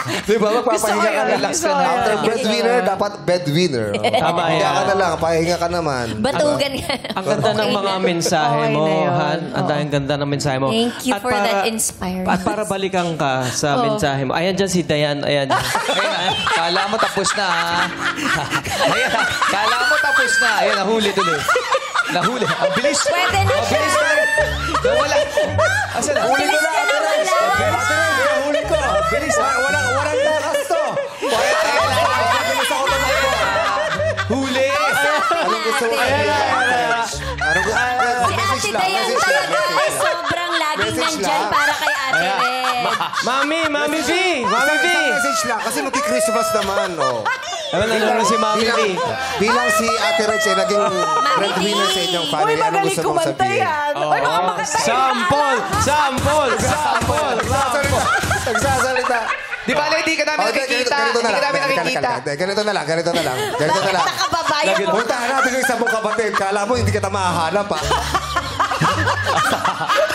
Di ba? Magpapahinga ka na. Relax ka na. After breadwinner, dapat bedwinner. Tama Pahinga yan. ka na lang. Pahinga ka naman. Batugan ka. Ang ganda ng mga mensahe Okay mo, na yun. Han. Ang ganda ng mensahe mo. Thank you for that inspiring. At para balikan ka sa mensahe mo. Ayan dyan si Dayan. Ayan. Ayan, kala mo tapos na, ha? Ayan, kala mo tapos na. Ayan, nahuli tuloy. Nahuli. Ang bilis. Pwede na Ang siya. bilis na. Nawala. Asan na? Huli ko na. Huli ko. Bilis, ha? Walang takas to. Mabilis ako tumakbo. Huli. Anong gusto mo? Anong gusto mo? Si Ate Dayan talaga ay sobrang laging Message nandyan lang. para kay Ate Red. Mami V! Mami V! Isang message lang. Kasi magki-Christmas naman, oh. Alam na si Mami V. Bilang si Ate Rach ay naging breadwinner sa inyong family. Ano gusto mong sabihin? Uy, baka makatay. Sample! Sample! Sample! Nagsasalita. Di ba, hindi ka namin nakikita. Ganito na Hindi ka lang. namin nakikita. Ganito na lang. Ganito na lang. Ganito na lang. Nakababayan mo. Puntahan natin yung isa mong kapatid. Kala mo, hindi kita mahahanap, ha?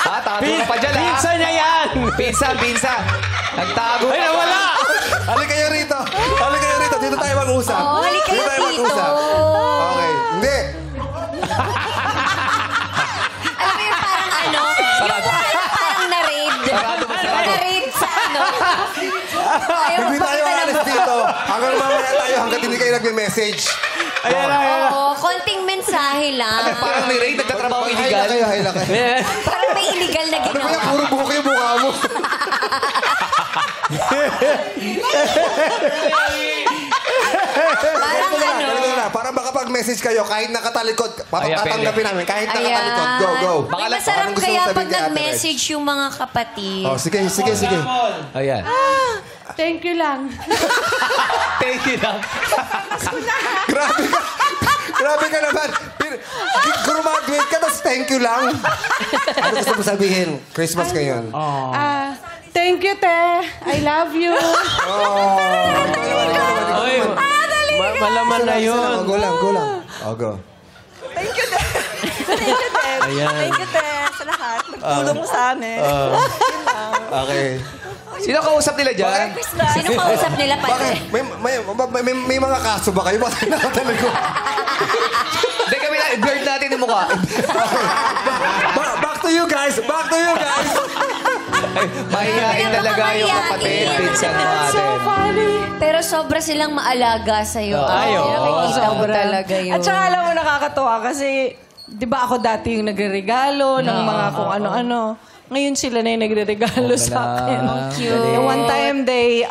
Ha, tago ka pa dyan, ha? Pinsa niya yan! Pinsan. Nagtago Ay, ka. nawala! Halika kayo rito. Halika kayo rito. Dito tayo mag-usap. Oh, halika Dito kayo tayo dito. mag-usap. Okay. Hindi. Alam mo yung parang ano? Yung parang na-raid. Na-raid sa ano? Ayaw Hindi tayo magpakita alis ng- dito. Hanggang mamaya tayo hanggang hindi kayo nagme-message. Ayan na, ayan na. Oo, konting mensahe lang. Parang ni Ray, nagtatrabaho illegal. Hayla kayo. Parang may illegal na Ano ba yan? ginawa. Puro buhok yung mukha mo. Parang ano? Ganito na. Para makapag-message kayo kahit nakatalikod. Tatanggapin namin. Kahit nakatalikod. Go, go. May masarap Anong gusto kaya mong sabihin pag kay Ate nag-message yung mga kapatid. Oh, sige. Ayan. Thank you lang. Thank you lang. Grabe ka. Grabe ka naman. Graduate ka, tapos thank you lang. Ano gusto mo sabihin? Christmas ngayon. Thank you, te. I love you. Oy, malaman na yun. Go lang. Oh, go. Thank you, te. Ayan. Thank you, te. Sa lahat. Nagtulong mo sa amin. Okay. Sino kausap nila dyan? Sino kausap nila pa? Bakit? May mga kaso ba kayo? Bakit nakatalikod? Hindi kami na, blurred natin yung mukha. Back to you guys. Mahihain talaga yung kapatid, pinsan natin. Pero sobra silang maalaga sa'yo. Ay, oo. Nakikita mo talaga yun. At saka alam mo, nakakatuwa kasi, di ba ako dati yung nagre-regalo ng mga kung ano-ano. Ngayon sila na yung nagre-regalo sa akin. Cute. One time, they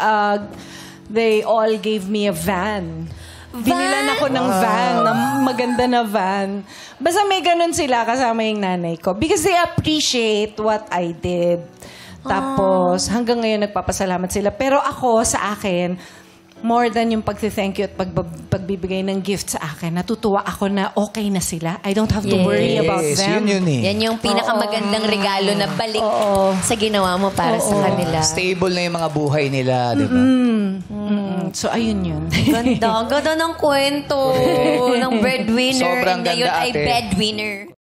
all gave me a van. Binilan ako ng van, na maganda na van. Basta may ganun sila kasama yung nanay ko. Because they appreciate what I did. Tapos, hanggang ngayon nagpapasalamat sila. Pero ako, sa akin, more than yung pagti-thank you at pagbibigay ng gift sa akin, natutuwa ako na okay na sila. I don't have to worry about them. Yun eh. Yan yung pinakamagandang regalo na balik sa ginawa mo para sa kanila. Stable na yung mga buhay nila, di ba? So, ayun yun. Ganda ng kwento ng breadwinner. Sobrang And ngayon ganda, ay ate. bedwinner.